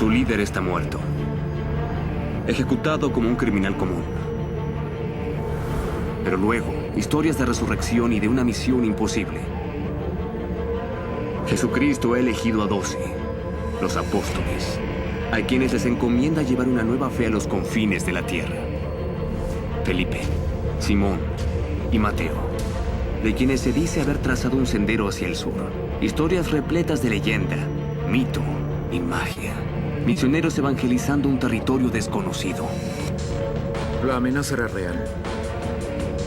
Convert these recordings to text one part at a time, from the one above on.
Su líder está muerto, ejecutado como un criminal común. Pero luego, historias de resurrección y de una misión imposible. Jesucristo ha elegido a 12, los apóstoles, a quienes les encomienda llevar una nueva fe a los confines de la tierra. Felipe, Simón y Mateo, de quienes se dice haber trazado un sendero hacia el sur. Historias repletas de leyenda, mito y magia. Misioneros evangelizando un territorio desconocido. La amenaza era real.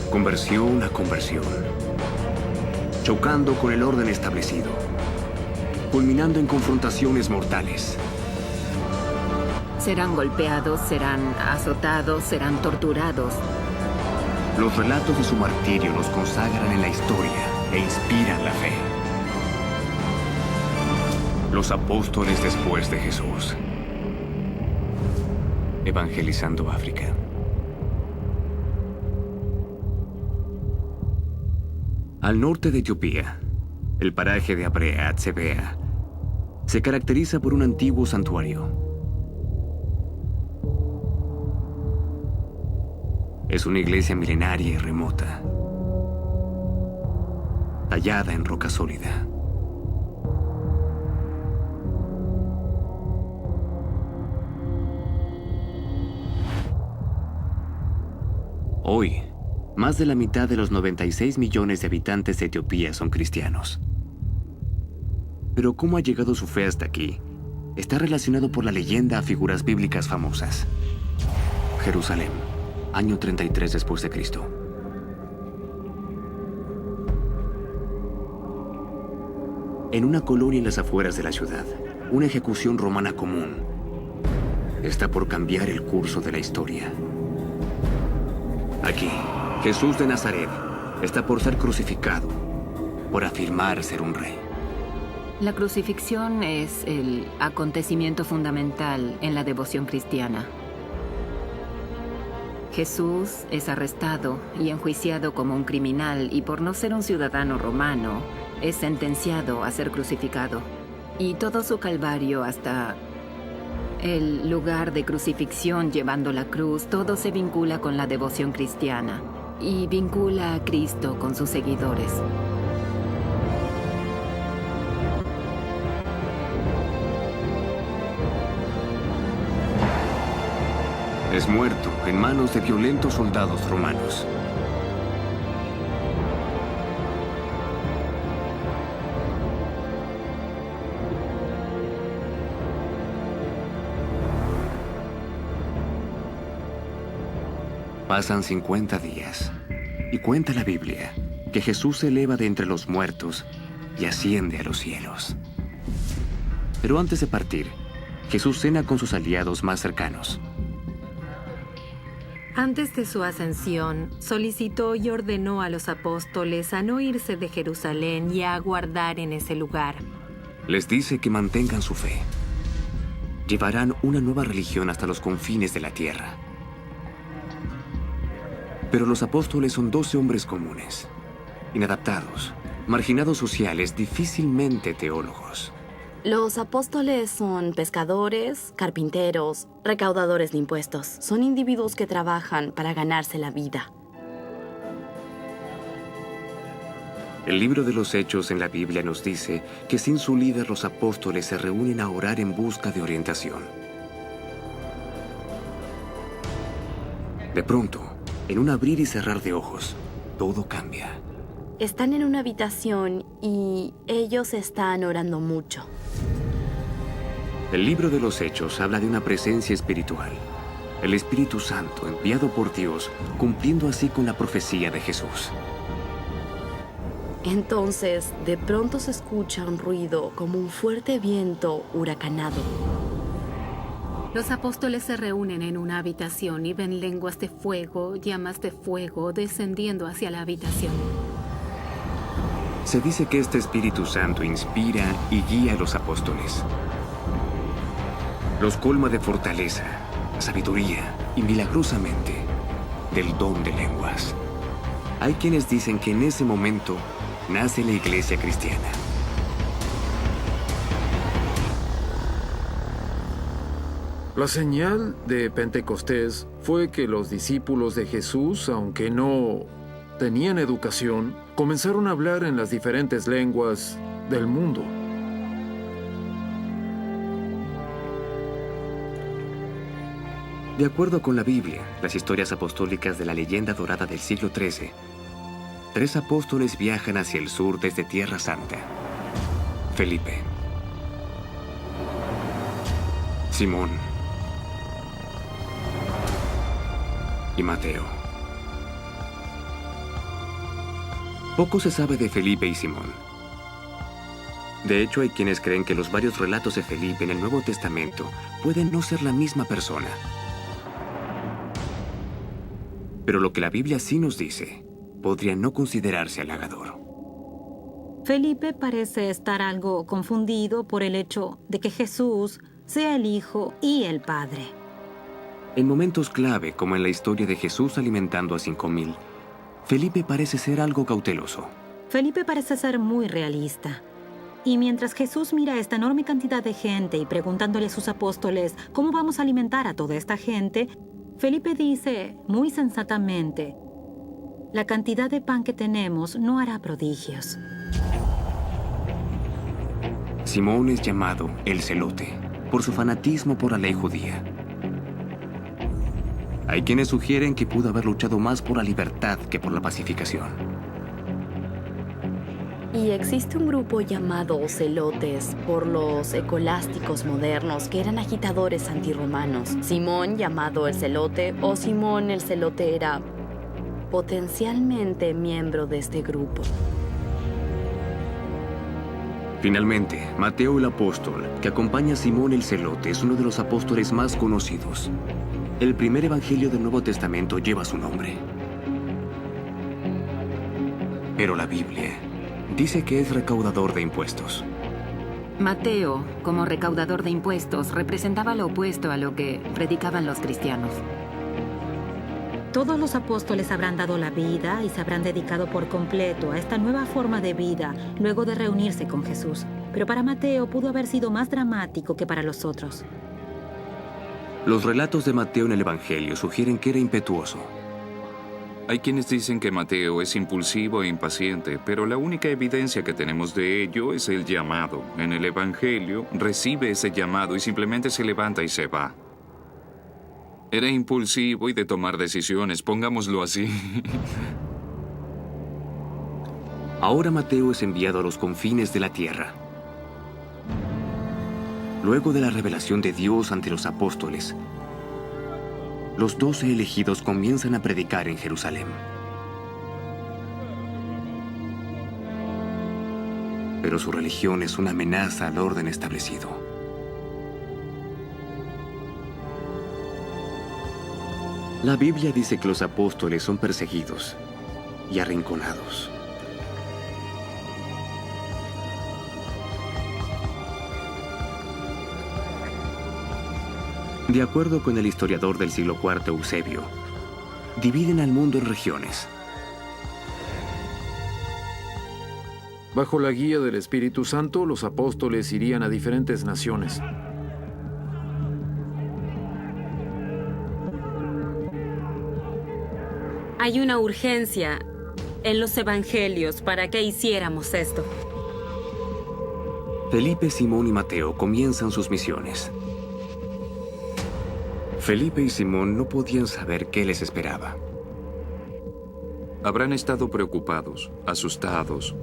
Conversión a conversión. Chocando con el orden establecido. Culminando en confrontaciones mortales. Serán golpeados, serán azotados, serán torturados. Los relatos de su martirio los consagran en la historia e inspiran la fe. Los apóstoles después de Jesús. Evangelizando África. Al norte de Etiopía, el paraje de Abrea Atzebea se caracteriza por un antiguo santuario. Es una iglesia milenaria y remota, tallada en roca sólida. Hoy, más de la mitad de los 96 millones de habitantes de Etiopía son cristianos. Pero cómo ha llegado su fe hasta aquí está relacionado por la leyenda a figuras bíblicas famosas. Jerusalén, año 33 después de Cristo. En una colonia en las afueras de la ciudad, una ejecución romana común está por cambiar el curso de la historia. Aquí, Jesús de Nazaret está por ser crucificado, por afirmar ser un rey. La crucifixión es el acontecimiento fundamental en la devoción cristiana. Jesús es arrestado y enjuiciado como un criminal y por no ser un ciudadano romano, es sentenciado a ser crucificado. Y todo su calvario hasta el lugar de crucifixión llevando la cruz, todo se vincula con la devoción cristiana y vincula a Cristo con sus seguidores. Es muerto en manos de violentos soldados romanos. Pasan 50 días y cuenta la Biblia que Jesús se eleva de entre los muertos y asciende a los cielos. Pero antes de partir, Jesús cena con sus aliados más cercanos. Antes de su ascensión, solicitó y ordenó a los apóstoles a no irse de Jerusalén y a aguardar en ese lugar. Les dice que mantengan su fe. Llevarán una nueva religión hasta los confines de la tierra. Pero los apóstoles son 12 hombres comunes, inadaptados, marginados sociales, difícilmente teólogos. Los apóstoles son pescadores, carpinteros, recaudadores de impuestos. Son individuos que trabajan para ganarse la vida. El libro de los Hechos en la Biblia nos dice que sin su líder los apóstoles se reúnen a orar en busca de orientación. De pronto, en un abrir y cerrar de ojos, todo cambia. Están en una habitación y ellos están orando mucho. El libro de los Hechos habla de una presencia espiritual. El Espíritu Santo, enviado por Dios, cumpliendo así con la profecía de Jesús. Entonces, de pronto se escucha un ruido como un fuerte viento huracanado. Los apóstoles se reúnen en una habitación y ven lenguas de fuego, llamas de fuego descendiendo hacia la habitación. Se dice que este Espíritu Santo inspira y guía a los apóstoles. Los colma de fortaleza, sabiduría y milagrosamente del don de lenguas. Hay quienes dicen que en ese momento nace la iglesia cristiana. La señal de Pentecostés fue que los discípulos de Jesús, aunque no tenían educación, comenzaron a hablar en las diferentes lenguas del mundo. De acuerdo con la Biblia, las historias apostólicas de la leyenda dorada del siglo XIII, 3 apóstoles viajan hacia el sur desde Tierra Santa: Felipe, Simón y Mateo. Poco se sabe de Felipe y Simón. De hecho, hay quienes creen que los varios relatos de Felipe en el Nuevo Testamento pueden no ser la misma persona. Pero lo que la Biblia sí nos dice podría no considerarse halagador. Felipe parece estar algo confundido por el hecho de que Jesús sea el Hijo y el Padre. En momentos clave, como en la historia de Jesús alimentando a 5,000, Felipe parece ser algo cauteloso. Felipe parece ser muy realista. Y mientras Jesús mira a esta enorme cantidad de gente y preguntándole a sus apóstoles cómo vamos a alimentar a toda esta gente, Felipe dice muy sensatamente: la cantidad de pan que tenemos no hará prodigios. Simón es llamado el Celote por su fanatismo por la ley judía. Hay quienes sugieren que pudo haber luchado más por la libertad que por la pacificación. Y existe un grupo llamado celotes por los escolásticos modernos que eran agitadores antirromanos. Simón, llamado el Celote, o Simón el Celote, era potencialmente miembro de este grupo. Finalmente, Mateo el apóstol, que acompaña a Simón el Celote, es uno de los apóstoles más conocidos. El primer evangelio del Nuevo Testamento lleva su nombre. Pero la Biblia dice que es recaudador de impuestos. Mateo, como recaudador de impuestos, representaba lo opuesto a lo que predicaban los cristianos. Todos los apóstoles habrán dado la vida y se habrán dedicado por completo a esta nueva forma de vida luego de reunirse con Jesús. Pero para Mateo pudo haber sido más dramático que para los otros. Los relatos de Mateo en el Evangelio sugieren que era impetuoso. Hay quienes dicen que Mateo es impulsivo e impaciente, pero la única evidencia que tenemos de ello es el llamado. En el Evangelio recibe ese llamado y simplemente se levanta y se va. Era impulsivo y de tomar decisiones, pongámoslo así. Ahora Mateo es enviado a los confines de la tierra. Luego de la revelación de Dios ante los apóstoles, los 12 elegidos comienzan a predicar en Jerusalén. Pero su religión es una amenaza al orden establecido. La Biblia dice que los apóstoles son perseguidos y arrinconados. De acuerdo con el historiador del siglo IV, Eusebio, dividen al mundo en regiones. Bajo la guía del Espíritu Santo, los apóstoles irían a diferentes naciones. Hay una urgencia en los evangelios para que hiciéramos esto. Felipe, Simón y Mateo comienzan sus misiones. Felipe y Simón no podían saber qué les esperaba. Habrán estado preocupados, asustados,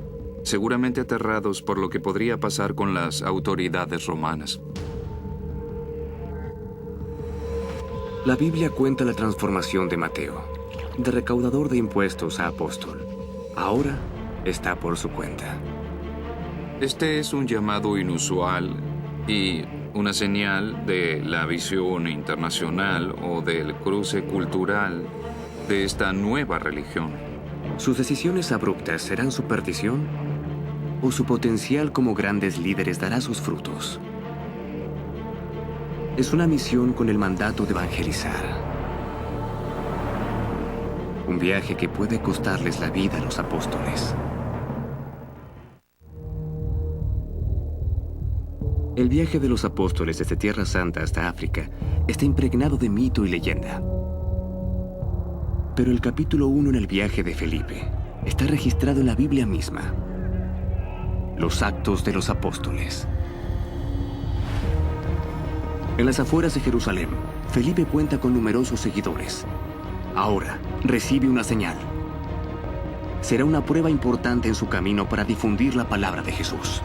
seguramente aterrados por lo que podría pasar con las autoridades romanas. La Biblia cuenta la transformación de Mateo, de recaudador de impuestos a apóstol. Ahora está por su cuenta. Este es un llamado inusual y una señal de la visión internacional o del cruce cultural de esta nueva religión. ¿Sus decisiones abruptas serán su perdición? ¿O su potencial como grandes líderes dará sus frutos? Es una misión con el mandato de evangelizar. Un viaje que puede costarles la vida a los apóstoles. El viaje de los apóstoles desde Tierra Santa hasta África está impregnado de mito y leyenda. Pero el capítulo 1 en el viaje de Felipe está registrado en la Biblia misma. Los Actos de los Apóstoles. En las afueras de Jerusalén, Felipe cuenta con numerosos seguidores. Ahora recibe una señal. Será una prueba importante en su camino para difundir la palabra de Jesús.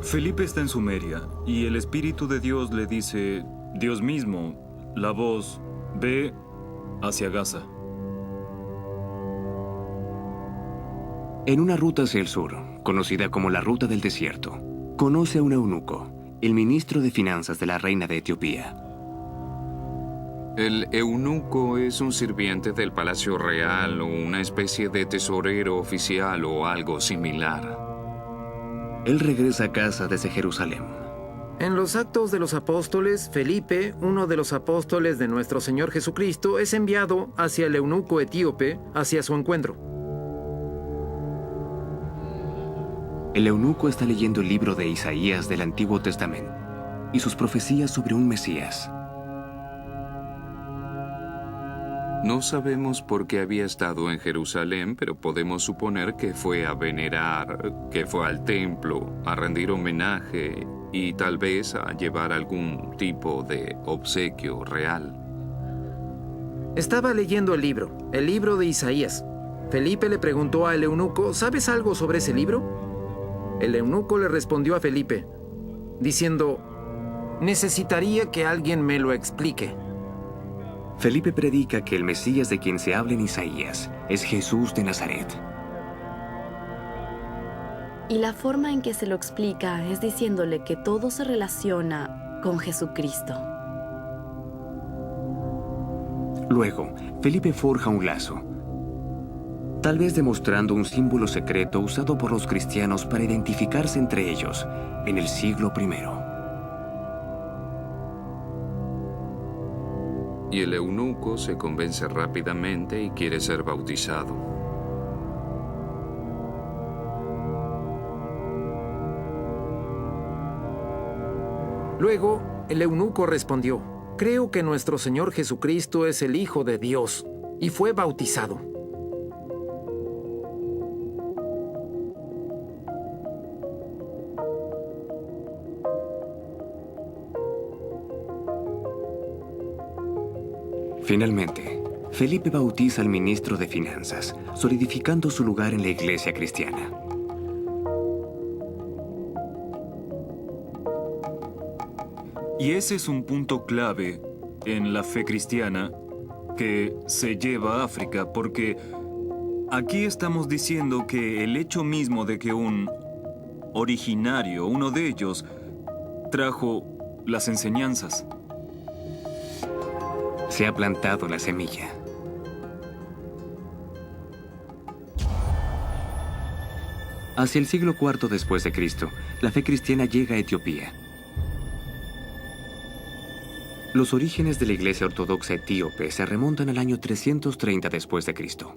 Felipe está en Sumeria y el Espíritu de Dios le dice, Dios mismo, la voz, ve hacia Gaza. En una ruta hacia el sur, conocida como la Ruta del Desierto, conoce a un eunuco, el ministro de Finanzas de la reina de Etiopía. El eunuco es un sirviente del palacio real o una especie de tesorero oficial o algo similar. Él regresa a casa desde Jerusalén. En los Actos de los Apóstoles, Felipe, uno de los apóstoles de nuestro Señor Jesucristo, es enviado hacia el eunuco etíope hacia su encuentro. El eunuco está leyendo el libro de Isaías del Antiguo Testamento y sus profecías sobre un Mesías. No sabemos por qué había estado en Jerusalén, pero podemos suponer que fue a venerar, que fue al templo, a rendir homenaje y tal vez a llevar algún tipo de obsequio real. Estaba leyendo el libro de Isaías. Felipe le preguntó al eunuco, ¿sabes algo sobre ese libro? El eunuco le respondió a Felipe, diciendo, necesitaría que alguien me lo explique. Felipe predica que el Mesías de quien se habla en Isaías es Jesús de Nazaret. Y la forma en que se lo explica es diciéndole que todo se relaciona con Jesucristo. Luego, Felipe forja un lazo, tal vez demostrando un símbolo secreto usado por los cristianos para identificarse entre ellos en el siglo I. Y el eunuco se convence rápidamente y quiere ser bautizado. Luego, el eunuco respondió, creo que nuestro Señor Jesucristo es el Hijo de Dios, y fue bautizado. Finalmente, Felipe bautiza al ministro de Finanzas, solidificando su lugar en la iglesia cristiana. Y ese es un punto clave en la fe cristiana que se lleva a África, porque aquí estamos diciendo que el hecho mismo de que un originario, uno de ellos, trajo las enseñanzas. Se ha plantado la semilla. Hacia el siglo IV después de Cristo, la fe cristiana llega a Etiopía. Los orígenes de la Iglesia Ortodoxa etíope se remontan al año 330 después de Cristo.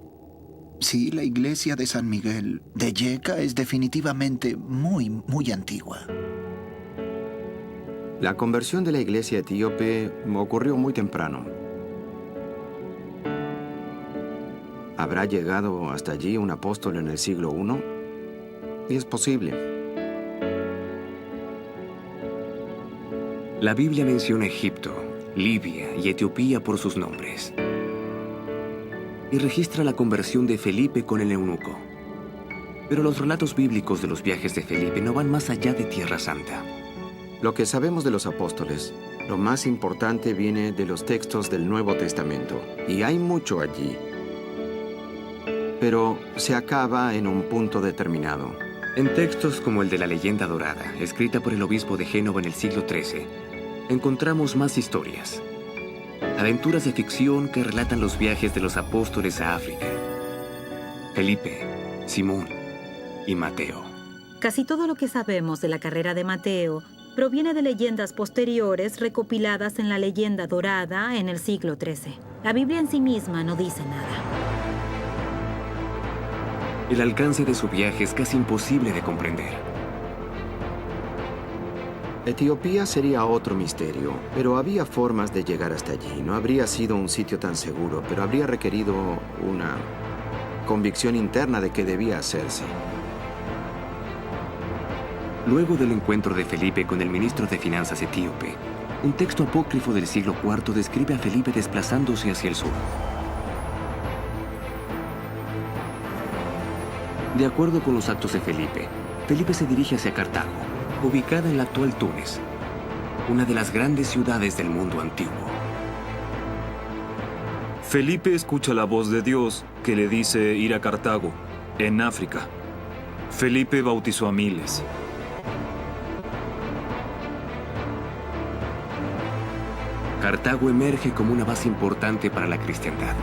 Sí, la iglesia de San Miguel de Yeka es definitivamente muy antigua. La conversión de la iglesia etíope ocurrió muy temprano. ¿Habrá llegado hasta allí un apóstol en el siglo I? Es posible. La Biblia menciona Egipto, Libia y Etiopía por sus nombres. Y registra la conversión de Felipe con el eunuco. Pero los relatos bíblicos de los viajes de Felipe no van más allá de Tierra Santa. Lo que sabemos de los apóstoles, lo más importante viene de los textos del Nuevo Testamento. Y hay mucho allí. Pero se acaba en un punto determinado. En textos como el de la Leyenda Dorada, escrita por el obispo de Génova en el siglo XIII, encontramos más historias. Aventuras de ficción que relatan los viajes de los apóstoles a África. Felipe, Simón y Mateo. Casi todo lo que sabemos de la carrera de Mateo proviene de leyendas posteriores recopiladas en la Leyenda Dorada en el siglo XIII. La Biblia en sí misma no dice nada. El alcance de su viaje es casi imposible de comprender. Etiopía sería otro misterio, pero había formas de llegar hasta allí. No habría sido un sitio tan seguro, pero habría requerido una convicción interna de que debía hacerse. Luego del encuentro de Felipe con el ministro de Finanzas etíope, un texto apócrifo del siglo IV describe a Felipe desplazándose hacia el sur. De acuerdo con los Actos de Felipe, Felipe se dirige hacia Cartago, ubicada en la actual Túnez, una de las grandes ciudades del mundo antiguo. Felipe escucha la voz de Dios que le dice ir a Cartago, en África. Felipe bautizó a miles. Cartago emerge como una base importante para la cristiandad.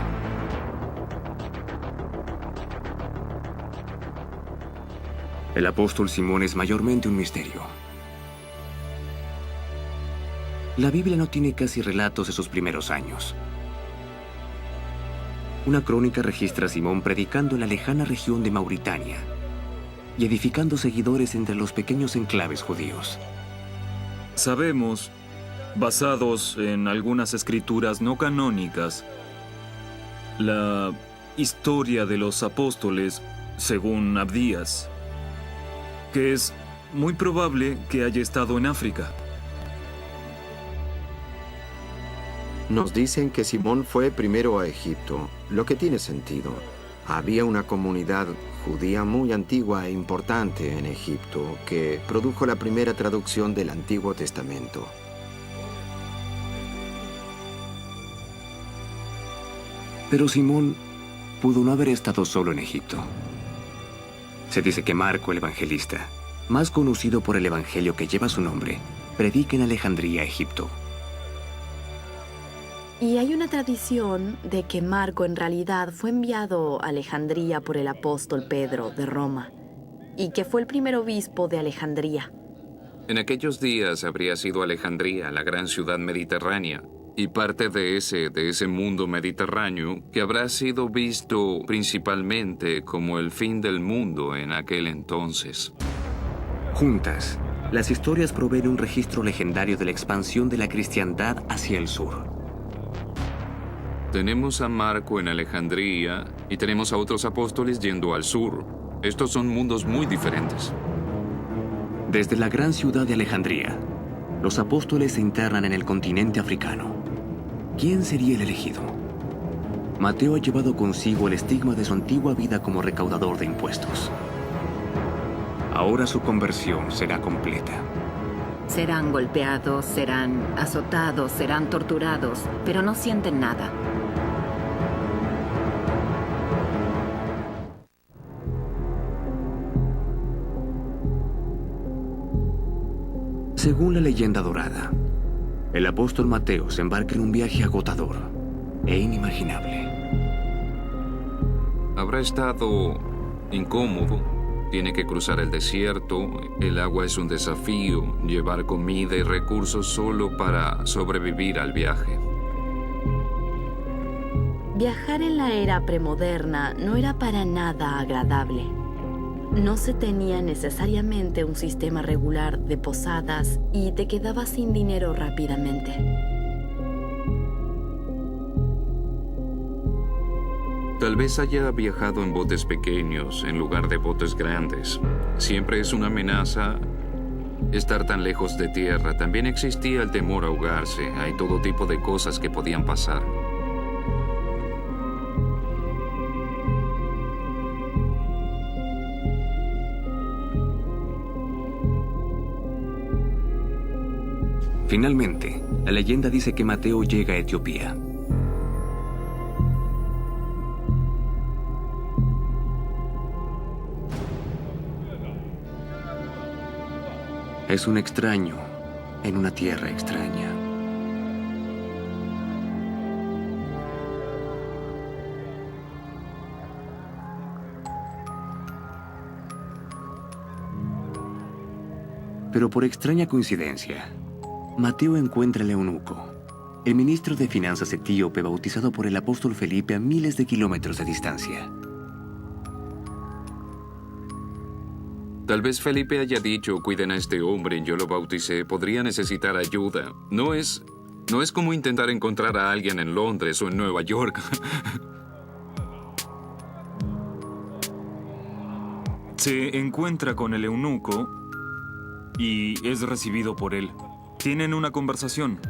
El apóstol Simón es mayormente un misterio. La Biblia no tiene casi relatos de sus primeros años. Una crónica registra a Simón predicando en la lejana región de Mauritania y edificando seguidores entre los pequeños enclaves judíos. Sabemos, basados en algunas escrituras no canónicas, la historia de los apóstoles según Abdías, que es muy probable que haya estado en África. Nos dicen que Simón fue primero a Egipto, lo que tiene sentido. Había una comunidad judía muy antigua e importante en Egipto que produjo la primera traducción del Antiguo Testamento. Pero Simón pudo no haber estado solo en Egipto. Se dice que Marco el Evangelista, más conocido por el evangelio que lleva su nombre, predica en Alejandría, Egipto. Y hay una tradición de que Marco en realidad fue enviado a Alejandría por el apóstol Pedro de Roma y que fue el primer obispo de Alejandría. En aquellos días habría sido Alejandría la gran ciudad mediterránea y parte de ese mundo mediterráneo que habrá sido visto principalmente como el fin del mundo en aquel entonces. Juntas, las historias proveen un registro legendario de la expansión de la cristiandad hacia el sur. Tenemos a Marco en Alejandría y tenemos a otros apóstoles yendo al sur. Estos son mundos muy diferentes. Desde la gran ciudad de Alejandría, los apóstoles se internan en el continente africano. ¿Quién sería el elegido? Mateo ha llevado consigo el estigma de su antigua vida como recaudador de impuestos. Ahora su conversión será completa. Serán golpeados, serán azotados, serán torturados, pero no sienten nada. Según la leyenda dorada, el apóstol Mateo se embarca en un viaje agotador e inimaginable. Habrá estado incómodo. Tiene que cruzar el desierto, el agua es un desafío, llevar comida y recursos solo para sobrevivir al viaje. Viajar en la era premoderna no era para nada agradable. No se tenía necesariamente un sistema regular de posadas y te quedabas sin dinero rápidamente. Tal vez haya viajado en botes pequeños en lugar de botes grandes. Siempre es una amenaza estar tan lejos de tierra. También existía el temor a ahogarse. Hay todo tipo de cosas que podían pasar. Finalmente, la leyenda dice que Mateo llega a Etiopía. Es un extraño en una tierra extraña. Pero por extraña coincidencia, Mateo encuentra al eunuco, el ministro de Finanzas etíope bautizado por el apóstol Felipe a miles de kilómetros de distancia. Tal vez Felipe haya dicho, cuiden a este hombre, yo lo bauticé, podría necesitar ayuda. No es como intentar encontrar a alguien en Londres o en Nueva York. Se encuentra con el eunuco y es recibido por él. Tienen una conversación.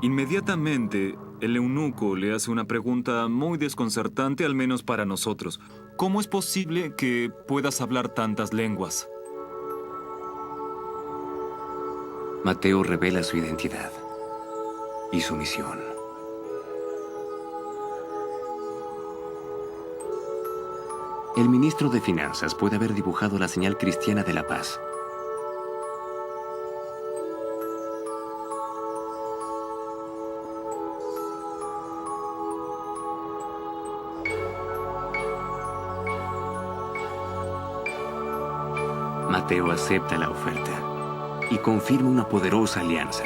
Inmediatamente, el eunuco le hace una pregunta muy desconcertante, al menos para nosotros. ¿Cómo es posible que puedas hablar tantas lenguas? Mateo revela su identidad y su misión. El ministro de Finanzas puede haber dibujado la señal cristiana de la paz. Mateo acepta la oferta y confirma una poderosa alianza.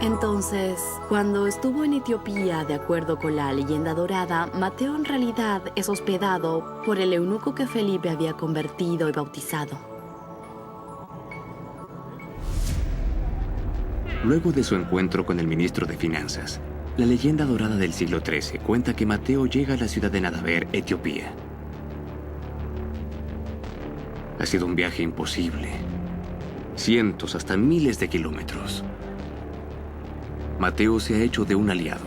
Entonces, cuando estuvo en Etiopía, de acuerdo con la leyenda dorada, Mateo en realidad es hospedado por el eunuco que Felipe había convertido y bautizado. Luego de su encuentro con el ministro de Finanzas, la leyenda dorada del siglo XIII cuenta que Mateo llega a la ciudad de Nadaver, Etiopía. Ha sido un viaje imposible. Cientos, hasta miles de kilómetros. Mateo se ha hecho de un aliado.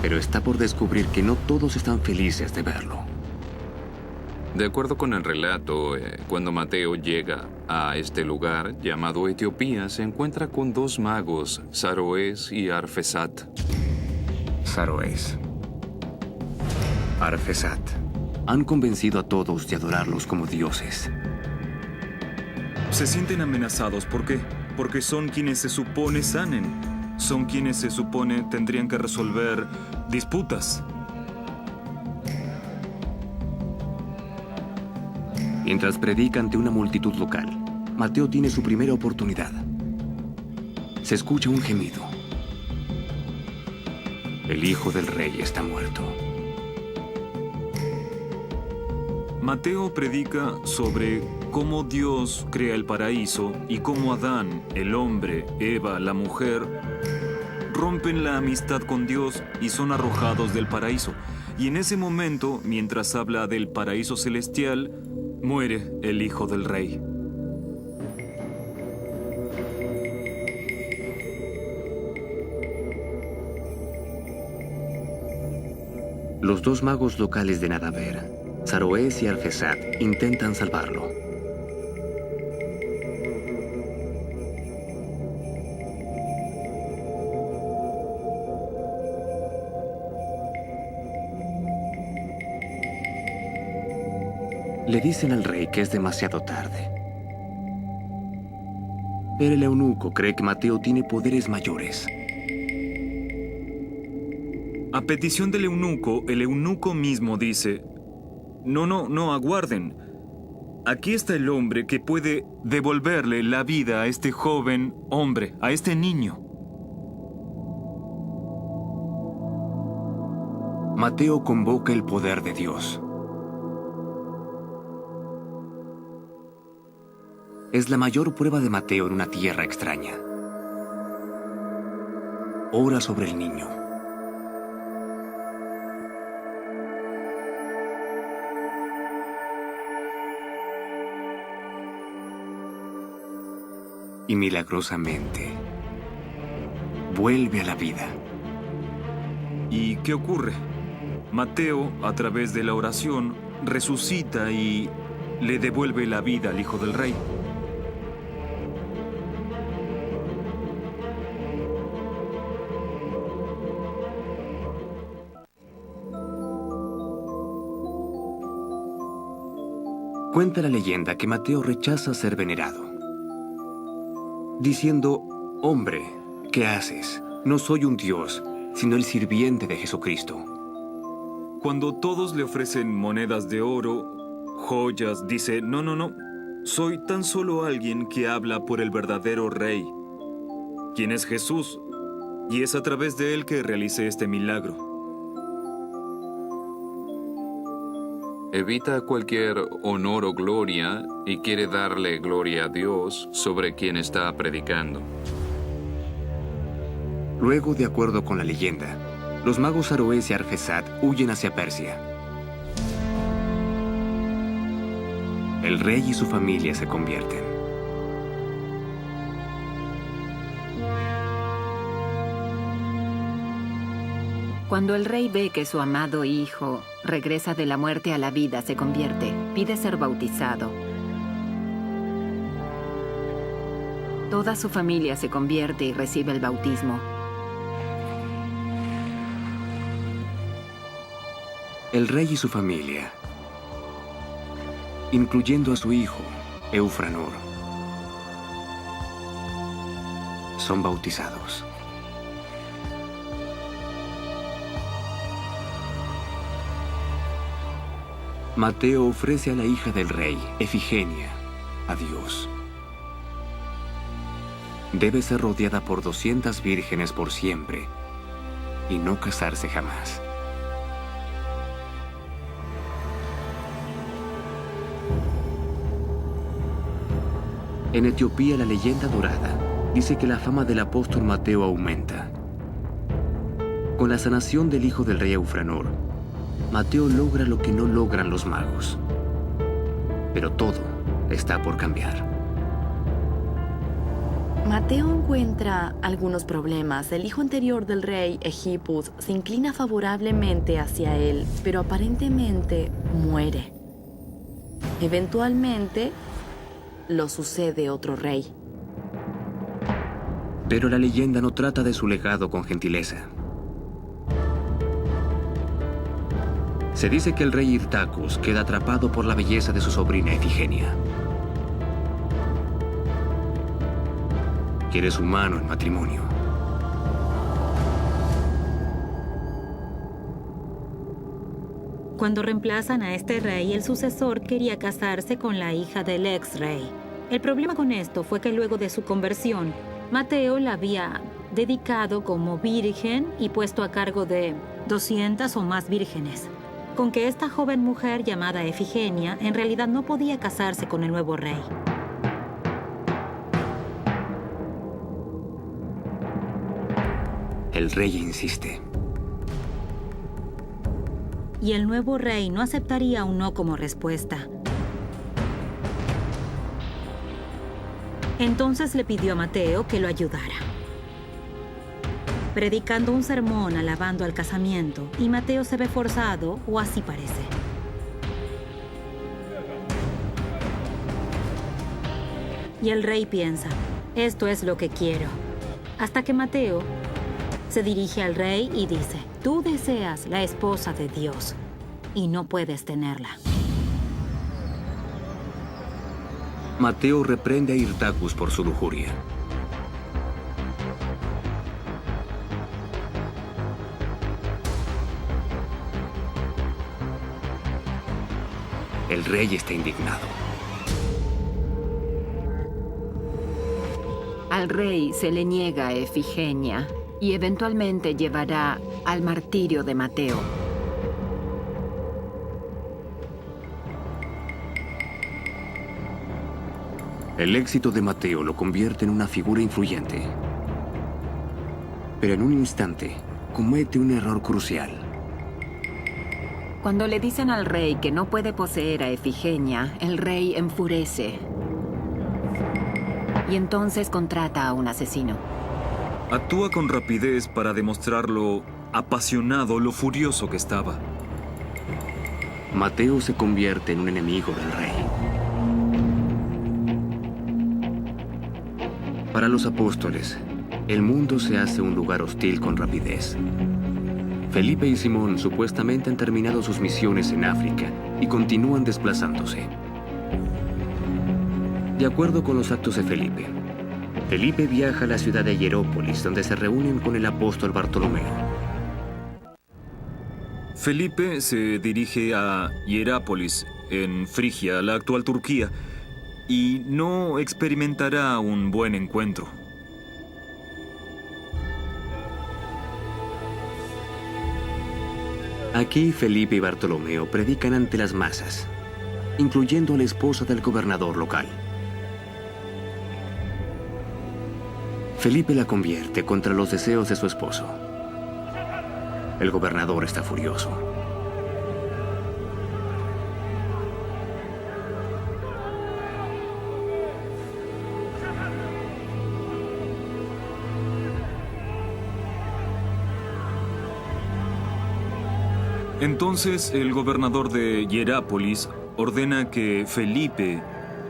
Pero está por descubrir que no todos están felices de verlo. De acuerdo con el relato, cuando Mateo llega a este lugar llamado Etiopía, se encuentra con dos magos, Saroes y Arfesat. Saroes. Arfesat. Han convencido a todos de adorarlos como dioses. Se sienten amenazados. ¿Por qué? Porque son quienes se supone sanen. Son quienes se supone tendrían que resolver disputas. Mientras predica ante una multitud local, Mateo tiene su primera oportunidad. Se escucha un gemido. El hijo del rey está muerto. Mateo predica sobre cómo Dios crea el paraíso y cómo Adán, el hombre, Eva, la mujer, rompen la amistad con Dios y son arrojados del paraíso. Y en ese momento, mientras habla del paraíso celestial, muere el hijo del rey. Los dos magos locales de Nadaver, Saroes y Arfesat, intentan salvarlo. Le dicen al rey que es demasiado tarde. Pero el eunuco cree que Mateo tiene poderes mayores. A petición del eunuco, el eunuco mismo dice: No, aguarden. Aquí está el hombre que puede devolverle la vida a este joven hombre, a este niño. Mateo convoca el poder de Dios. Es la mayor prueba de Mateo en una tierra extraña. Ora sobre el niño. Y milagrosamente vuelve a la vida. ¿Y qué ocurre? Mateo, a través de la oración, resucita y le devuelve la vida al hijo del rey. Cuenta la leyenda que Mateo rechaza ser venerado, diciendo: hombre, ¿qué haces? No soy un dios, sino el sirviente de Jesucristo. Cuando todos le ofrecen monedas de oro, joyas, dice: no, soy tan solo alguien que habla por el verdadero rey, quien es Jesús, y es a través de él que realicé este milagro. evita cualquier honor o gloria y quiere darle gloria a Dios sobre quien está predicando. Luego, de acuerdo con la leyenda, los magos Aroez y Argesat huyen hacia Persia. El rey y su familia se convierten. Cuando el rey ve que su amado hijo regresa de la muerte a la vida, se convierte, pide ser bautizado. Toda su familia se convierte y recibe el bautismo. El rey y su familia, incluyendo a su hijo, Eufranor, son bautizados. Mateo ofrece a la hija del rey, Efigenia, a Dios. Debe ser rodeada por 200 vírgenes por siempre y no casarse jamás. En Etiopía, la leyenda dorada dice que la fama del apóstol Mateo aumenta. Con la sanación del hijo del rey Eufranor, Mateo logra lo que no logran los magos. Pero todo está por cambiar. Mateo encuentra algunos problemas. El hijo anterior del rey, Egipus, se inclina favorablemente hacia él, pero aparentemente muere. Eventualmente, lo sucede otro rey. Pero la leyenda no trata de su legado con gentileza. Se dice que el rey Irtacus queda atrapado por la belleza de su sobrina Efigenia. Quiere su mano en matrimonio. Cuando reemplazan a este rey, el sucesor quería casarse con la hija del ex rey. El problema con esto fue que luego de su conversión, Mateo la había dedicado como virgen y puesto a cargo de 200 o más vírgenes, con que esta joven mujer llamada Efigenia en realidad no podía casarse con el nuevo rey. El rey insiste. Y el nuevo rey no aceptaría un no como respuesta. Entonces le pidió a Mateo que lo ayudara, predicando un sermón alabando al casamiento, y Mateo se ve forzado, o así parece. Y el rey piensa, esto es lo que quiero. Hasta que Mateo se dirige al rey y dice, tú deseas la esposa de Dios y no puedes tenerla. Mateo reprende a Irtacus por su lujuria. El rey está indignado. Al rey se le niega a Efigenia y eventualmente llevará al martirio de Mateo. El éxito de Mateo lo convierte en una figura influyente. Pero en un instante, comete un error crucial. Cuando le dicen al rey que no puede poseer a Efigenia, el rey enfurece. Y entonces contrata a un asesino. Actúa con rapidez para demostrar lo apasionado, lo furioso que estaba. Mateo se convierte en un enemigo del rey. Para los apóstoles, el mundo se hace un lugar hostil con rapidez. Felipe y Simón supuestamente han terminado sus misiones en África y continúan desplazándose. De acuerdo con los actos de Felipe, Felipe viaja a la ciudad de Hierópolis, donde se reúnen con el apóstol Bartolomeo. Felipe se dirige a Hierápolis, en Frigia, la actual Turquía, y no experimentará un buen encuentro. Aquí Felipe y Bartolomeo predican ante las masas, incluyendo a la esposa del gobernador local. Felipe la convierte contra los deseos de su esposo. El gobernador está furioso. Entonces el gobernador de Hierápolis ordena que Felipe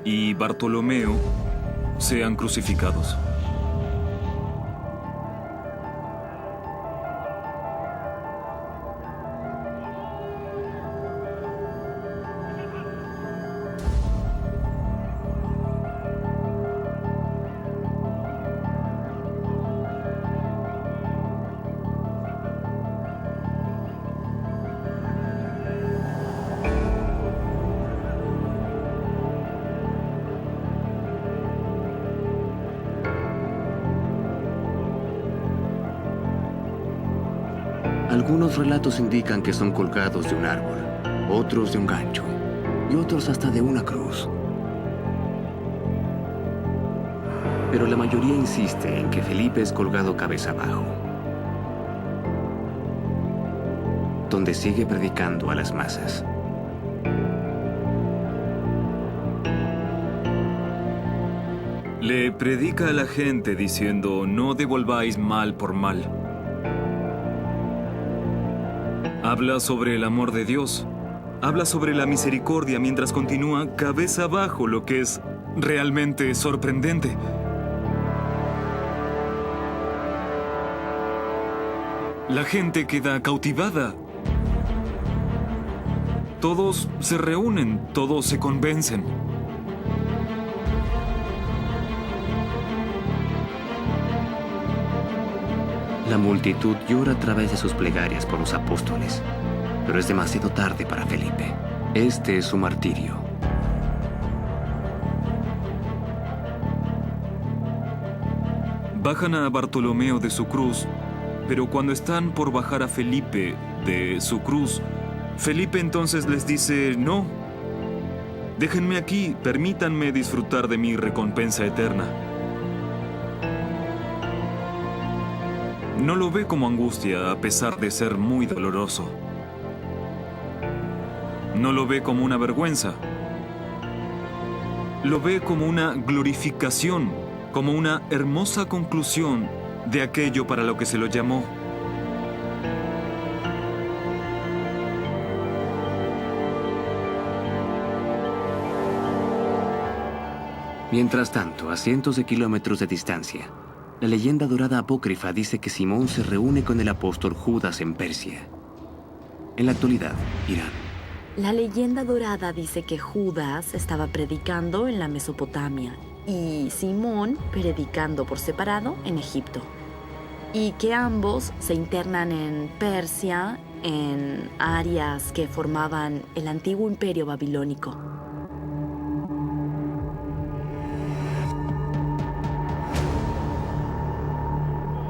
y Bartolomeo sean crucificados. Algunos relatos indican que son colgados de un árbol, otros de un gancho y otros hasta de una cruz. Pero la mayoría insiste en que Felipe es colgado cabeza abajo, donde sigue predicando a las masas. Le predica a la gente diciendo, no devolváis mal por mal. Habla sobre el amor de Dios. Habla sobre la misericordia mientras continúa cabeza abajo, lo que es realmente sorprendente. La gente queda cautivada. Todos se reúnen, todos se convencen. La multitud llora a través de sus plegarias por los apóstoles, pero es demasiado tarde para Felipe. Este es su martirio. Bajan a Bartolomeo de su cruz, pero cuando están por bajar a Felipe de su cruz, Felipe entonces les dice, no, déjenme aquí, permítanme disfrutar de mi recompensa eterna. No lo ve como angustia, a pesar de ser muy doloroso. No lo ve como una vergüenza. Lo ve como una glorificación, como una hermosa conclusión de aquello para lo que se lo llamó. Mientras tanto, a cientos de kilómetros de distancia, la leyenda dorada apócrifa dice que Simón se reúne con el apóstol Judas en Persia. En la actualidad, Irán. La leyenda dorada dice que Judas estaba predicando en la Mesopotamia y Simón predicando por separado en Egipto. Y que ambos se internan en Persia, en áreas que formaban el antiguo imperio babilónico.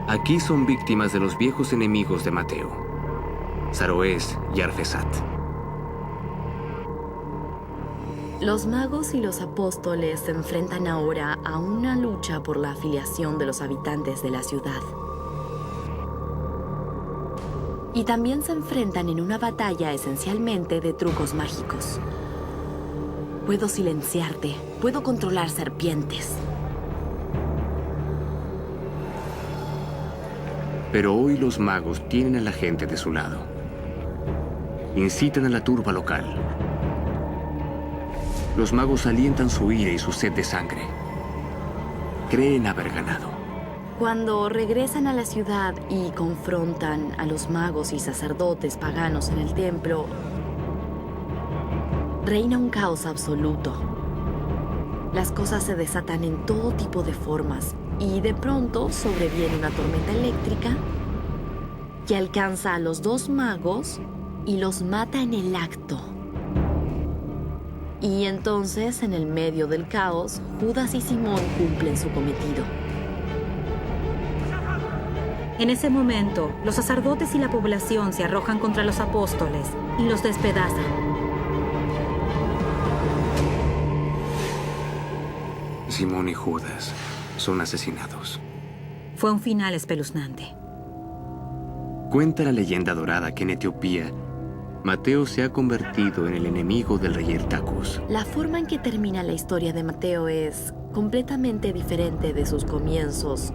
Aquí son víctimas de los viejos enemigos de Mateo, Saroés y Arfesat. Los magos y los apóstoles se enfrentan ahora a una lucha por la afiliación de los habitantes de la ciudad. Y también se enfrentan en una batalla esencialmente de trucos mágicos. Puedo silenciarte, puedo controlar serpientes. Pero hoy los magos tienen a la gente de su lado. Incitan a la turba local. Los magos alientan su ira y su sed de sangre. Creen haber ganado. Cuando regresan a la ciudad y confrontan a los magos y sacerdotes paganos en el templo, reina un caos absoluto. Las cosas se desatan en todo tipo de formas y de pronto sobreviene una tormenta eléctrica que alcanza a los dos magos y los mata en el acto. Y entonces, en el medio del caos, Judas y Simón cumplen su cometido. En ese momento, los sacerdotes y la población se arrojan contra los apóstoles y los despedazan. Simón y Judas son asesinados. Fue un final espeluznante. Cuenta la leyenda dorada que en Etiopía, Mateo se ha convertido en el enemigo del rey Hirtacus. La forma en que termina la historia de Mateo es completamente diferente de sus comienzos,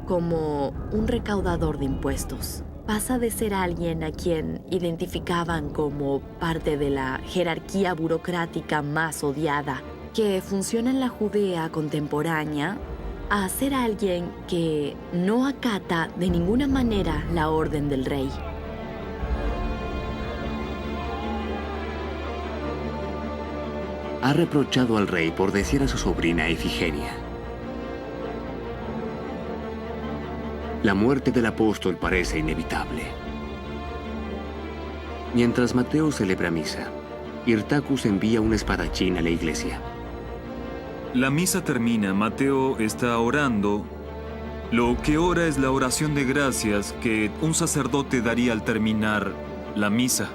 como un recaudador de impuestos. Pasa de ser alguien a quien identificaban como parte de la jerarquía burocrática más odiada que funciona en la Judea contemporánea, a ser alguien que no acata de ninguna manera la orden del rey. Ha reprochado al rey por decir a su sobrina Ifigenia. La muerte del apóstol parece inevitable. Mientras Mateo celebra misa, Hirtacus envía un espadachín a la iglesia. La misa termina, Mateo está orando. Lo que ora es la oración de gracias que un sacerdote daría al terminar la misa.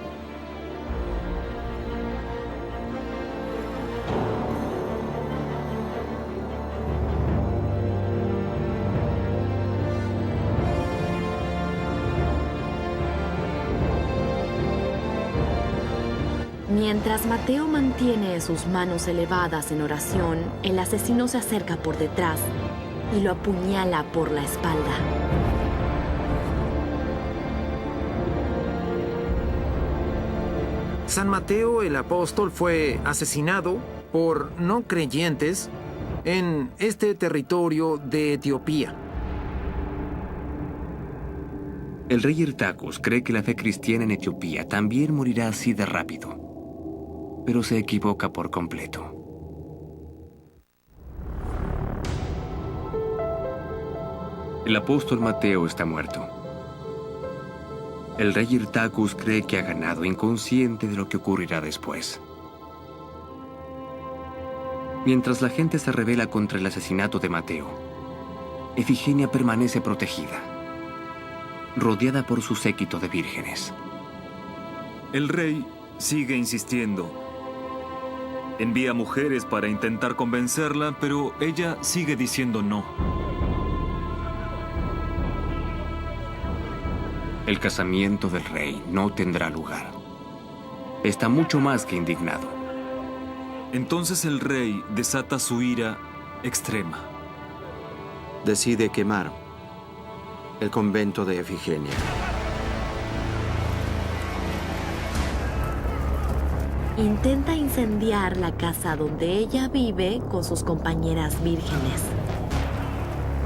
Mientras Mateo mantiene sus manos elevadas en oración, el asesino se acerca por detrás y lo apuñala por la espalda. San Mateo el apóstol fue asesinado por no creyentes en este territorio de Etiopía. El rey Hirtacus cree que la fe cristiana en Etiopía también morirá así de rápido, pero se equivoca por completo. El apóstol Mateo está muerto. El rey Hirtacus cree que ha ganado, inconsciente de lo que ocurrirá después. Mientras la gente se rebela contra el asesinato de Mateo, Ifigenia permanece protegida, rodeada por su séquito de vírgenes. El rey sigue insistiendo. Envía mujeres para intentar convencerla, pero ella sigue diciendo no. El casamiento del rey no tendrá lugar. Está mucho más que indignado. Entonces el rey desata su ira extrema. Decide quemar el convento de Ifigenia. Intenta incendiar la casa donde ella vive con sus compañeras vírgenes.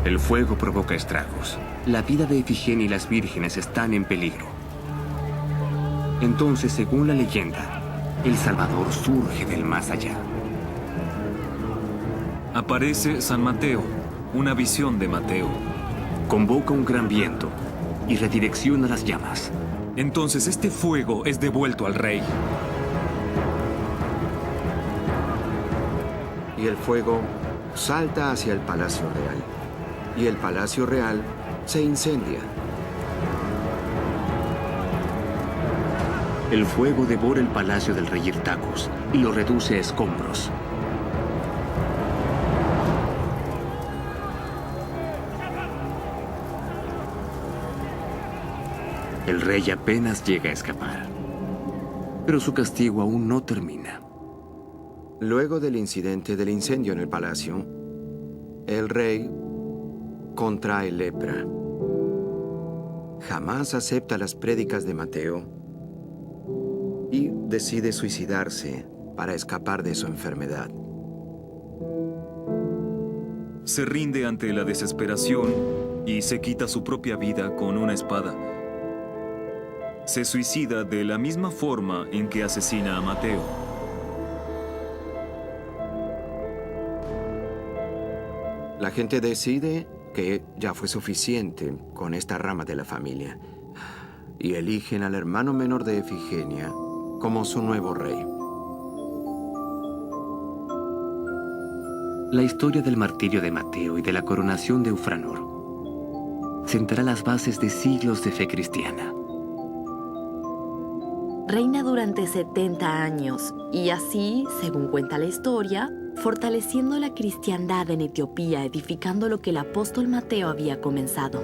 El fuego provoca estragos. La vida de Ifigenia y las vírgenes están en peligro. Entonces, según la leyenda, el Salvador surge del más allá. Aparece San Mateo, una visión de Mateo. Convoca un gran viento y redirecciona las llamas. Entonces este fuego es devuelto al rey. Y el fuego salta hacia el Palacio Real. Y el Palacio Real se incendia. El fuego devora el palacio del rey Hirtacus y lo reduce a escombros. El rey apenas llega a escapar, pero su castigo aún no termina. Luego del incidente del incendio en el palacio, el rey contrae lepra. Jamás acepta las prédicas de Mateo y decide suicidarse para escapar de su enfermedad. Se rinde ante la desesperación y se quita su propia vida con una espada. Se suicida de la misma forma en que asesina a Mateo. La gente decide que ya fue suficiente con esta rama de la familia y eligen al hermano menor de Ifigenia como su nuevo rey. La historia del martirio de Mateo y de la coronación de Eufranor sentará las bases de siglos de fe cristiana. Reina durante 70 años y así, según cuenta la historia, fortaleciendo la cristiandad en Etiopía, edificando lo que el apóstol Mateo había comenzado.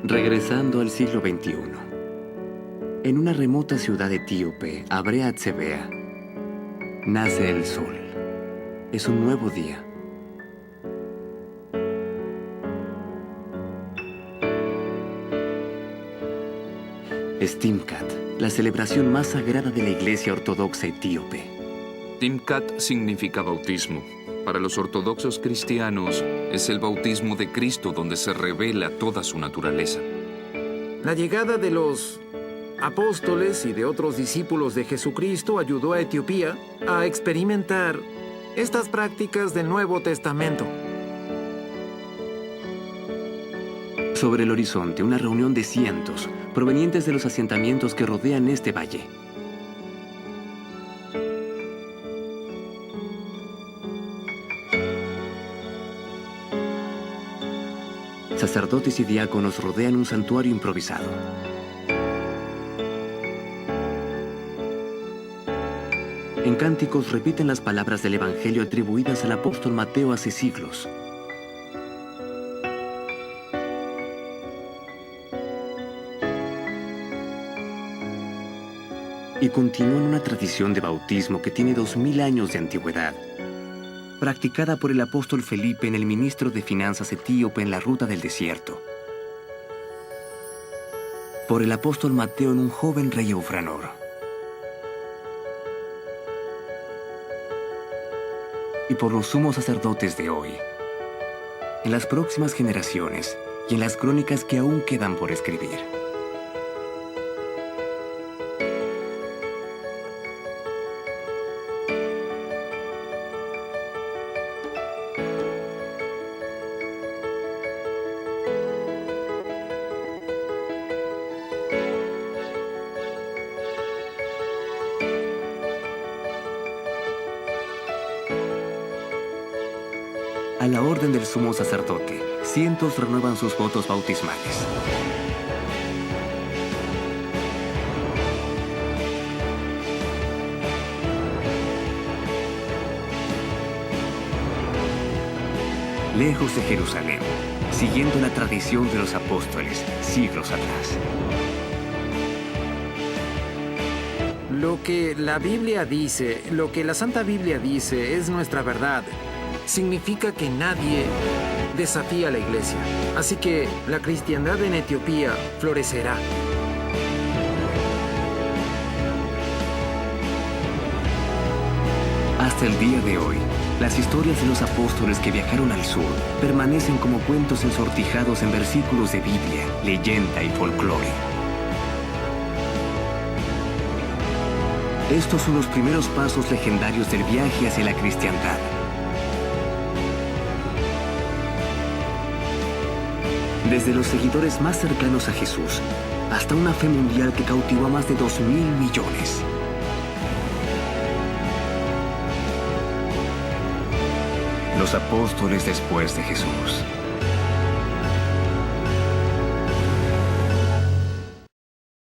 Regresando al siglo XXI. En una remota ciudad etíope, Abrea Tsebea, nace el sol. Es un nuevo día. Timkat, la celebración más sagrada de la Iglesia Ortodoxa etíope. Timkat significa bautismo. Para los ortodoxos cristianos, es el bautismo de Cristo donde se revela toda su naturaleza. La llegada de los apóstoles y de otros discípulos de Jesucristo ayudó a Etiopía a experimentar estas prácticas del Nuevo Testamento. Sobre el horizonte, una reunión de cientos, provenientes de los asentamientos que rodean este valle. Sacerdotes y diáconos rodean un santuario improvisado. En cánticos repiten las palabras del Evangelio atribuidas al apóstol Mateo hace siglos. Y continúan una tradición de bautismo que tiene 2000 años de antigüedad, practicada por el apóstol Felipe en el ministro de Finanzas etíope en la ruta del desierto, por el apóstol Mateo en un joven rey Eufranor, y por los sumos sacerdotes de hoy, en las próximas generaciones y en las crónicas que aún quedan por escribir. A la orden del sumo sacerdote, cientos renuevan sus votos bautismales. Lejos de Jerusalén, siguiendo la tradición de los apóstoles siglos atrás. Lo que la Biblia dice, lo que la Santa Biblia dice es nuestra verdad. Significa que nadie desafía a la Iglesia. Así que la cristiandad en Etiopía florecerá. Hasta el día de hoy, las historias de los apóstoles que viajaron al sur permanecen como cuentos ensortijados en versículos de Biblia, leyenda y folclore. Estos son los primeros pasos legendarios del viaje hacia la cristiandad. Desde los seguidores más cercanos a Jesús hasta una fe mundial que cautivó a más de 2.000 millones. Los apóstoles después de Jesús.